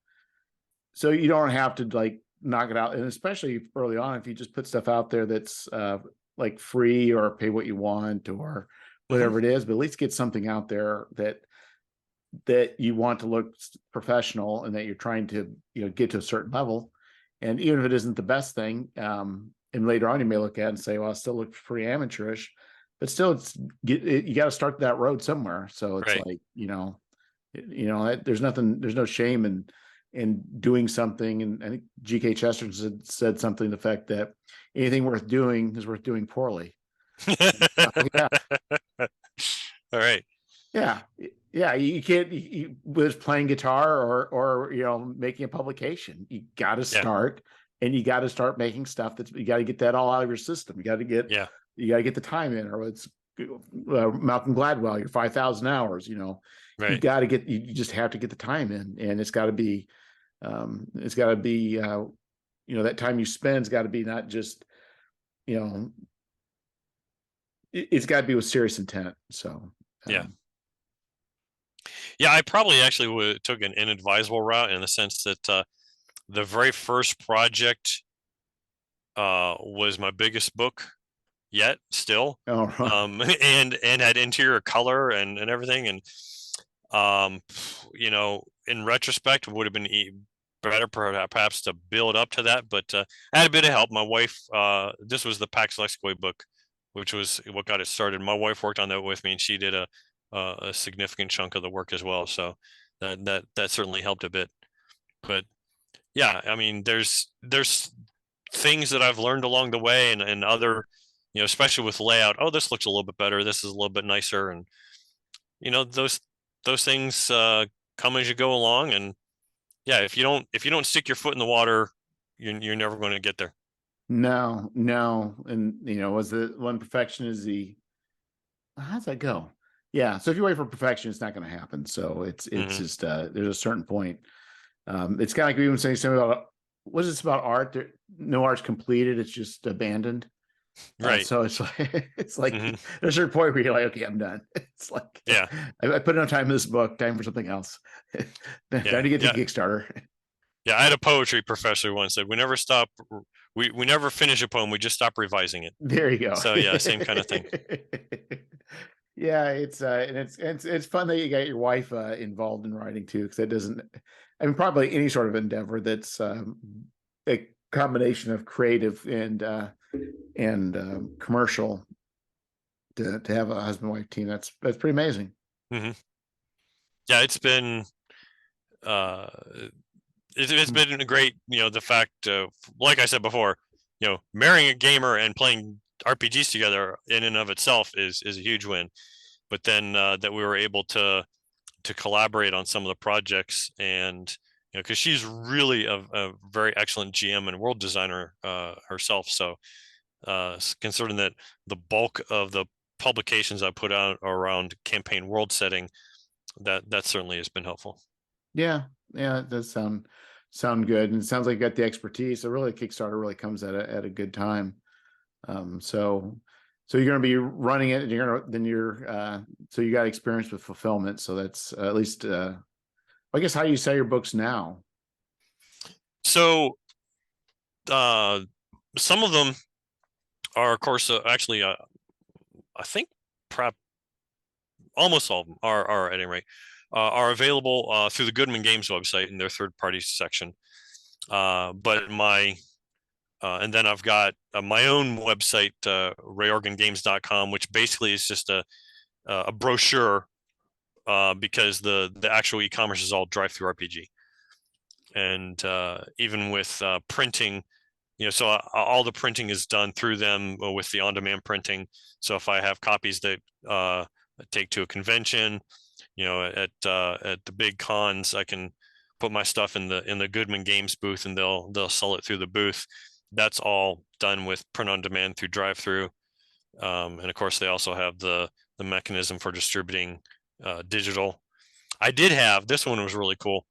so you don't have to like knock it out. And especially early on, if you just put stuff out there that's like free or pay what you want or whatever it is, but at least get something out there that you want to look professional and that you're trying to, get to a certain level. And even if it isn't the best thing, and later on you may look at it and say, well, it still looks pretty amateurish, but still you got to start that road somewhere. So it's like, You know, there's no shame in doing something. And I think G.K. Chesterton said something to the effect that anything worth doing is worth doing poorly. Oh, yeah. All right. Yeah. Yeah. You can't, with playing guitar or, you know, making a publication, you got to Yeah. start, and you got to start making stuff you got to get that all out of your system. Yeah. You got to get the time in, or it's Malcolm Gladwell, your 5,000 hours, you know, Right. you just have to get the time in, and it's got to be, you know, that time you spend's got to be not just, you know, it's got to be with serious intent. So, Yeah. Yeah. I probably actually took an inadvisable route in the sense that the very first project was my biggest book yet still, oh, and had interior color and everything. And you know, in retrospect, it would have been better perhaps to build up to that, but I had a bit of help. My wife, this was the Pax Lexicoi book, which was what got it started. My wife worked on that with me, and she did a significant chunk of the work as well. So that certainly helped a bit. But yeah, I mean, there's things that I've learned along the way, and other, you know, especially with layout. Oh, this looks a little bit better. This is a little bit nicer, and you know, those things come as you go along. And yeah, if you don't stick your foot in the water, you're never going to get there. no. And, you know, was the one perfection is how's that go? Yeah. So if you wait for perfection, it's not going to happen. So it's Hmm. just, there's a certain point. It's kind of like we even saying something about, what is this about art? No art's completed. It's just abandoned. Right. So it's like, it's like Hmm. there's a certain point where you're like, okay, I'm done. It's like, Yeah. I put enough time in this book, time for something else. Time Yeah. to get to Yeah. Kickstarter. Yeah. I had a poetry professor who once said, "We never stop. We never finish a poem. We just stop revising it." There you go. So yeah, same kind of thing. Yeah, and it's fun that you got your wife involved in writing too, because that doesn't, I mean, probably any sort of endeavor that's a combination of creative and commercial, to have a husband wife team, that's pretty amazing. Hmm. Yeah, it's been uh, it's been a great, you know, the fact, like I said before, you know, marrying a gamer and playing RPGs together in and of itself is a huge win. But then that we were able to collaborate on some of the projects, and you know, because she's really a very excellent GM and world designer herself. So considering that the bulk of the publications I put out around campaign world setting, that certainly has been helpful. Yeah, yeah, it does sound good, and it sounds like you got the expertise. So really, Kickstarter really comes at a good time. So you're going to be running it, and so you got experience with fulfillment. So that's at least, I guess, how do you sell your books now? So uh, some of them are, of course, actually, I think perhaps almost all of them are at any rate are available through the Goodman Games website in their third party section. But my and then I've got my own website, rayorgangames.com, which basically is just a brochure, because the actual e-commerce is all drive-through RPG. And even with printing, you know, so all the printing is done through them with the on-demand printing. So if I have copies that take to a convention, you know, at the big cons, I can put my stuff in the Goodman Games booth, and they'll sell it through the booth. That's all done with print on demand through drive-through, and of course they also have the mechanism for distributing digital. I did have this one was really cool.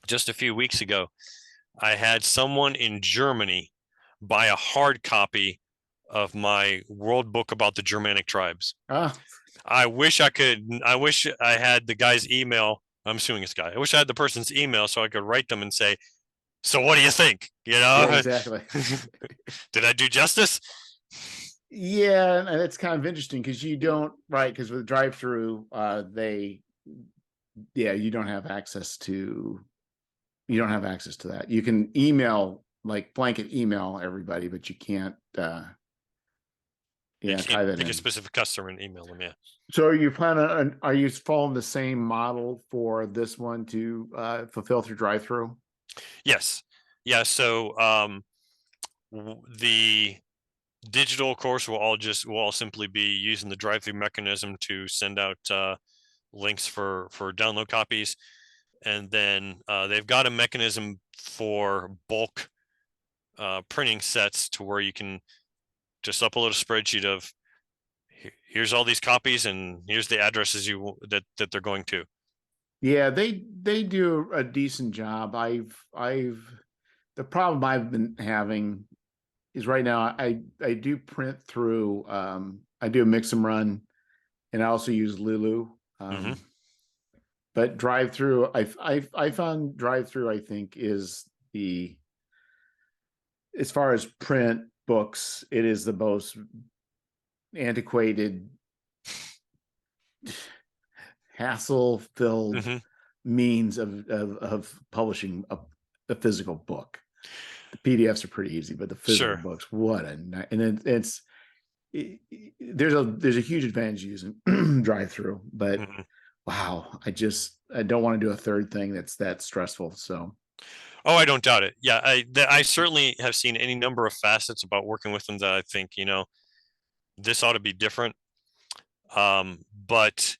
Just a few weeks ago, I had someone in Germany buy a hard copy of my world book about the Germanic tribes. Ah, I wish I had the guy's email. I'm assuming it's a guy. I wish I had the person's email so I could write them and say, "So what do you think? You yeah, know, exactly. did I do justice?" Yeah, and it's kind of interesting because you don't, right, because with drive-through, you don't have access to, that. You can email, like blanket email everybody, but you can't, You Yeah, tie can't that pick a in. specific customer and email them. Yeah. So are you planning on, are you following the same model for this one to fulfill through drive-through? Yes. Yeah. So the digital course will all simply be using the drive-through mechanism to send out links for download copies, and then they've got a mechanism for bulk printing sets to where you can just upload a spreadsheet of here's all these copies and here's the addresses that they're going to. Yeah, they do a decent job. The problem I've been having is right now I do print through I do a mix and run, and I also use Lulu. Hmm. But drive through, I found drive through, I think, is the, as far as print books, it is the most antiquated, hassle filled Hmm. means of publishing a physical book. The PDFs are pretty easy, but the physical Sure. books, what a night. And then there's a huge advantage using drive through, but Hmm. wow, I don't want to do a third thing that's that stressful. So Oh, I don't doubt it. Yeah, I certainly have seen any number of facets about working with them that I think, this ought to be different. But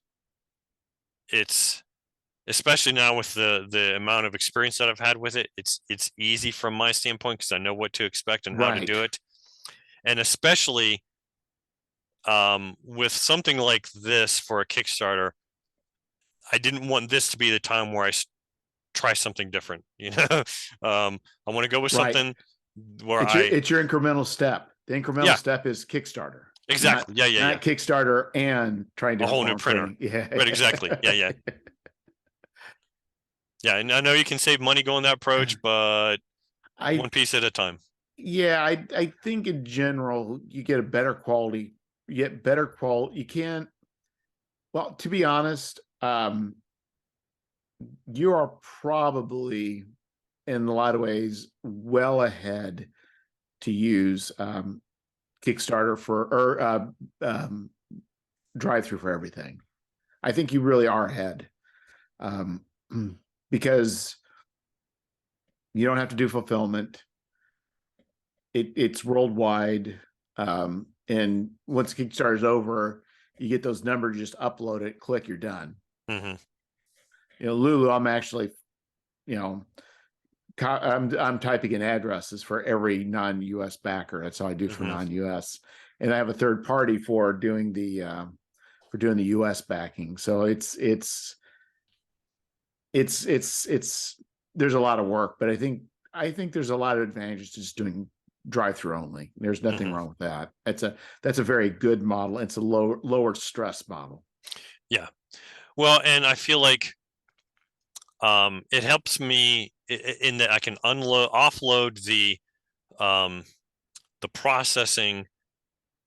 it's, especially now with the amount of experience that I've had with it, it's easy from my standpoint because I know what to expect and how to right, do it. And especially with something like this for a Kickstarter, I didn't want this to be the time where try something different. I want to go with right. something where I, It's your incremental step. The incremental yeah, step is Kickstarter, exactly. Yeah, yeah, yeah. not Kickstarter and trying A different whole new form of printer. printing. Yeah. Right, exactly. Yeah, yeah. Yeah, and I know you can save money going that approach, but I one piece at a time. yeah, I think in general you get a better quality, you get better quality. You can't, well, to be honest, you are probably in a lot of ways well ahead to use Kickstarter for or drive through for everything. I think you really are ahead, um, because you don't have to do fulfillment. It's worldwide, and once Kickstarter's over, you get those numbers, just upload it, click, you're done. Hmm. Lulu, I'm actually, you know, I'm typing in addresses for every non-US backer. That's how I do for Hmm. non-US, and I have a third party for doing the US backing. So it's there's a lot of work, but I think there's a lot of advantages to just doing drive through only. There's nothing Hmm. wrong with that. That's a very good model. It's a lower stress model. Yeah. Well, and I feel like it helps me in that I can offload um, the processing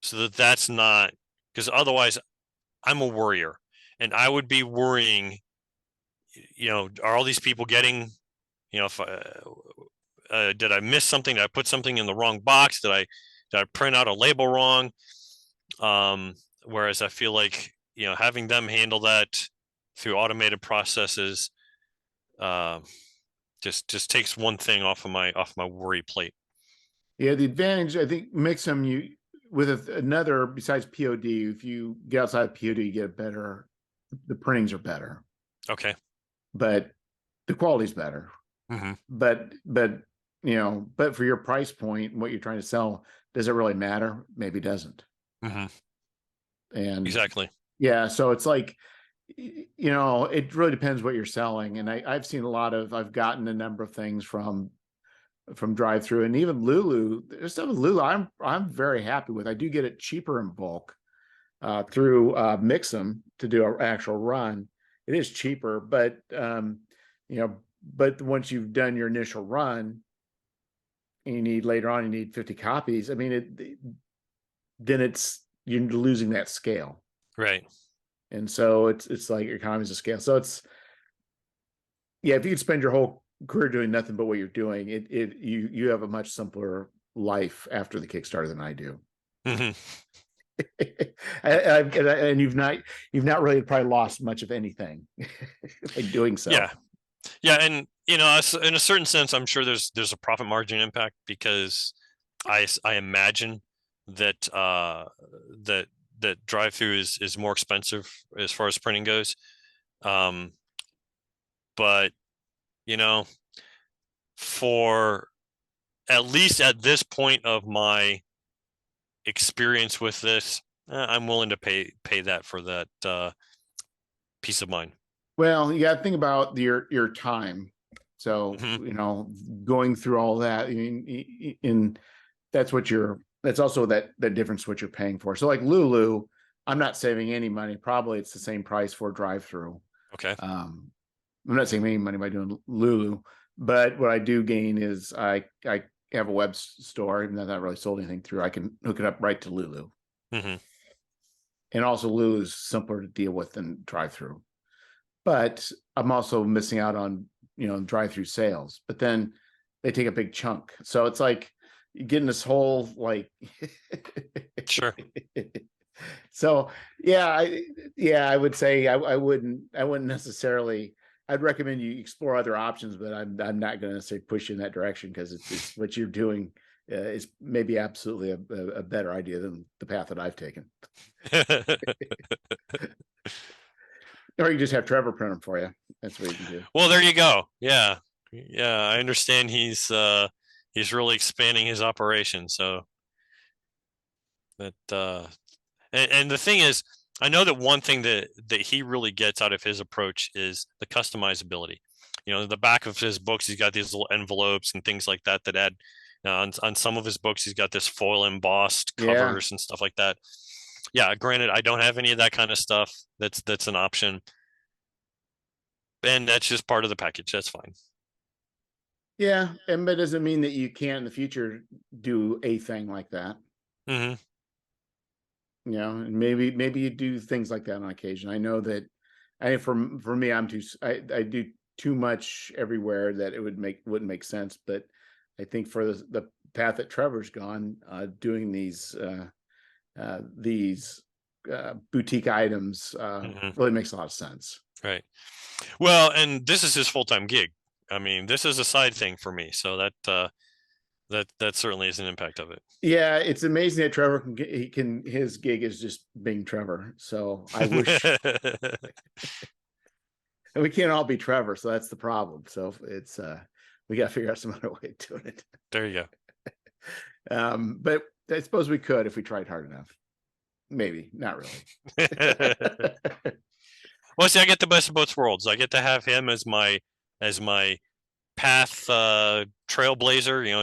so that that's not, because otherwise I'm a worrier and I would be worrying, are all these people getting, if did I miss something? Did I put something in the wrong box? Did I print out a label wrong? Um, Whereas I feel like, having them handle that through automated processes, uh, just takes one thing off my worry plate. Yeah, the advantage, I think, makes them you with another besides POD. If you get outside POD, you get better. The printings are better, Okay. but the quality's better. Hmm. But but for your price point and what you're trying to sell, does it really matter? Maybe it doesn't. Hmm. And Exactly. yeah, so it's like, it really depends what you're selling. And I've seen I've gotten a number of things from drive through, and even Lulu. There's stuff with Lulu I'm very happy with. I do get it cheaper in bulk through Mix'em to do an actual run. It is cheaper, but but once you've done your initial run, and later on you need 50 copies. I mean, then you're losing that scale, Right. and so it's like economies of scale. So it's, yeah, if you could spend your whole career doing nothing but what you're doing, you have a much simpler life after the Kickstarter than I do. Hmm. And you've not really probably lost much of anything by doing so. Yeah. Yeah. And, you know, in a certain sense, I'm sure there's a profit margin impact because I imagine that, that, that drive through is more expensive as far as printing goes. Um, but, you know, for at least at this point of my experience with this, I'm willing to pay that for that peace of mind. Well, you got to think about your time. So, Hmm. going through all that, I mean, in that's also that difference what you're paying for. So like Lulu, I'm not saving any money. Probably it's the same price for drive-through. Okay. I'm not saving any money by doing Lulu, but what I do gain is I have a web store, even though I not really sold anything through. I can hook it up right to Lulu, Hmm. and also Lulu is simpler to deal with than drive-through. But I'm also missing out on drive-through sales. But then they take a big chunk, so it's like you're getting this whole like. Sure. So I would say I wouldn't necessarily. I'd recommend you explore other options, but I'm not going to necessarily push you in that direction because it's what you're doing is maybe absolutely a better idea than the path that I've taken. Or you just have Trevor print them for you. That's what you can do. Well, there you go. Yeah. Yeah. I understand he's really expanding his operation. So that, and the thing is, I know that one thing that he really gets out of his approach is the customizability. You know, the back of his books, he's got these little envelopes and things like that that add, on some of his books, he's got this foil embossed Yeah. covers and stuff like that. Yeah, granted, I don't have any of that kind of stuff. That's an option, and that's just part of the package. That's fine. Yeah. And that doesn't mean that you can't in the future do a thing like that. Hmm. And maybe you do things like that on occasion. I know that for me, I do too much everywhere that it wouldn't make sense. But I think for the path that Trevor's gone, doing these boutique items Hmm. really makes a lot of sense. Right. Well, and this is his full-time gig. I mean, this is a side thing for me, so that certainly is an impact of it. Yeah, it's amazing that Trevor his gig is just being Trevor. So I wish and we can't all be Trevor, so that's the problem. So it's we got to figure out some other way of doing it. There you But I suppose we could if we tried hard enough. Maybe not really. go. Well, see, I get the best of both worlds. I get to have him as my path trailblazer. You know,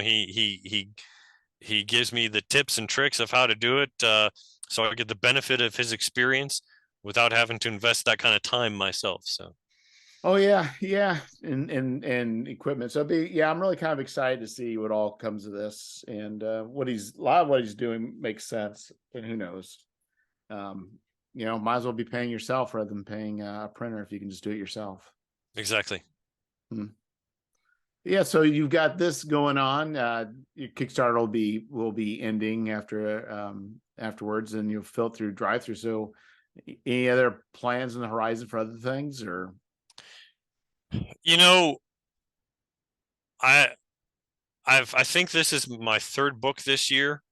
he gives me the tips and tricks of how to do it, so I get the benefit of his experience without having to invest that kind of time myself. So Oh yeah, and equipment. So I'm really kind of excited to see what all comes of this, and a lot of what he's doing makes sense. And who knows, might as well be paying yourself rather than paying a printer if you can just do it yourself. exactly. Hmm. Yeah, so you've got this going on. Your Kickstarter will be ending afterwards, and you'll fill through drive through. So, any other plans on the horizon for other things, or? You know, I I think this is my third book this year.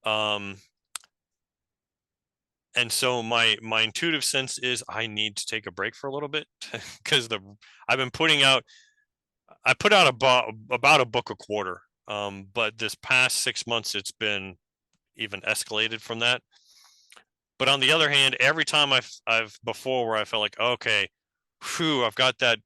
Um, and so my intuitive sense is I need to take a break for a little bit because I've been putting out I put out about a book a quarter. But this past 6 months it's been even escalated from that. But on the other hand, every time I've before where I felt like, okay, whew, I've got that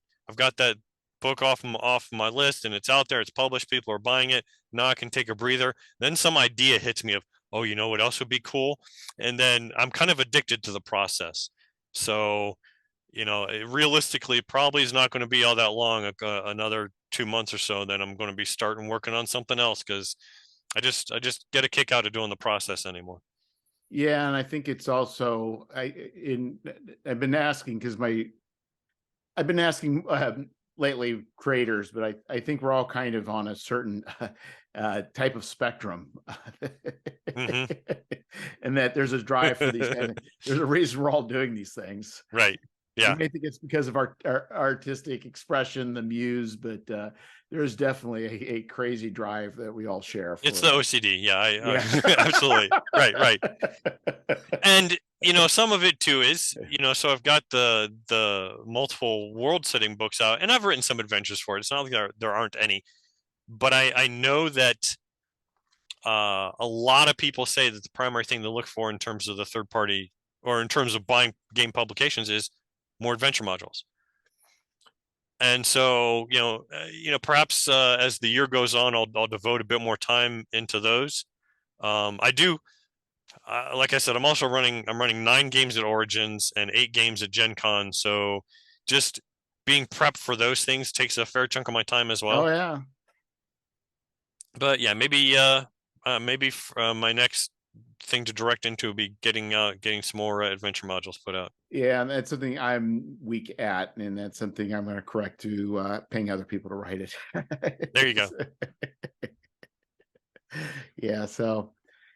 book off my list and it's out there, it's published, people are buying it. Now I can take a breather. Then some idea hits me of, oh, you know what else would be cool? And then I'm kind of addicted to the process. So, realistically, probably is not going to be all that long, another 2 months or so. Then I'm going to be starting working on something else because I just get a kick out of doing the process anymore. Yeah, and I think it's also I've been asking because I've been asking lately creators, but I think we're all kind of on a certain type of spectrum, Hmm. and and that there's a drive for these kind of, there's a reason we're all doing these things. Right. Yeah. You may think it's because of our artistic expression, the muse, but there's definitely a crazy drive that we all share. It's the OCD. Yeah. Yeah. Absolutely. Right. And, some of it too is, so I've got the multiple world setting books out, and I've written some adventures for it. It's not like there aren't any, but I know that a lot of people say that the primary thing to look for in terms of the third party, or in terms of buying game publications, is more adventure modules. And so, perhaps as the year goes on, I'll devote a bit more time into those. I do, like I said, I'm running 9 games at Origins and 8 games at Gen Con. So just being prepped for those things takes a fair chunk of my time as well. Oh yeah. But yeah, maybe my next thing to direct into will be getting some more adventure modules put out. Yeah, and that's something I'm weak at, and that's something I'm going to correct to paying other people to write it. There you go. Yeah. So,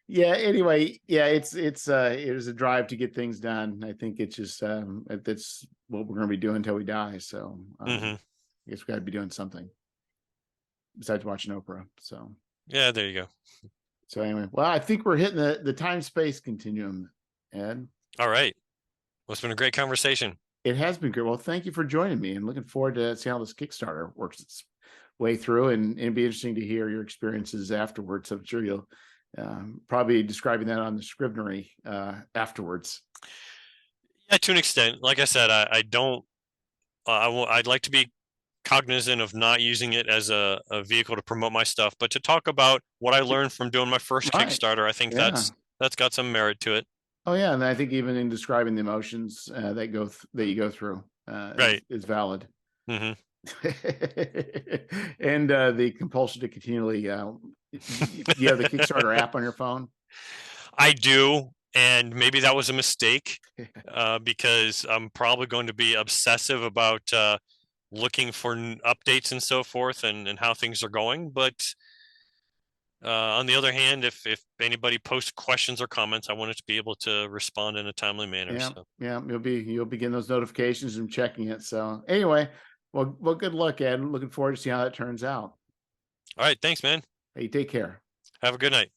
yeah. Anyway, yeah, it was a drive to get things done. I think it's just that's what we're going to be doing until we die. So, I guess we got to be doing something besides watching Oprah. So, yeah, there you go. So anyway, well, I think we're hitting the time-space continuum, Ed. All right. Well, it's been a great conversation. It has been great. Well, thank you for joining me, and looking forward to see how this Kickstarter works its way through, and it'd be interesting to hear your experiences afterwards. I'm sure you'll probably describing that on the Scrivenery afterwards. Yeah, to an extent. Like I said, I don't. I'd like to be cognizant of not using it as a vehicle to promote my stuff, but to talk about what I learned from doing my first Kickstarter. I think that's got some merit to it. Oh yeah, and I think even in describing the emotions that you go through, is valid. Mm-hmm. And the compulsion to continually, you have the Kickstarter app on your phone. I do, and maybe that was a mistake because I'm probably going to be obsessive about looking for updates and so forth, and how things are going. But on the other hand, if anybody posts questions or comments, I want it to be able to respond in a timely manner. Yeah, so. Yeah, you'll be getting those notifications and checking it. So anyway, well, good luck, Ed. Looking forward to see how that turns out. All right, thanks, man. Hey, take care. Have a good night.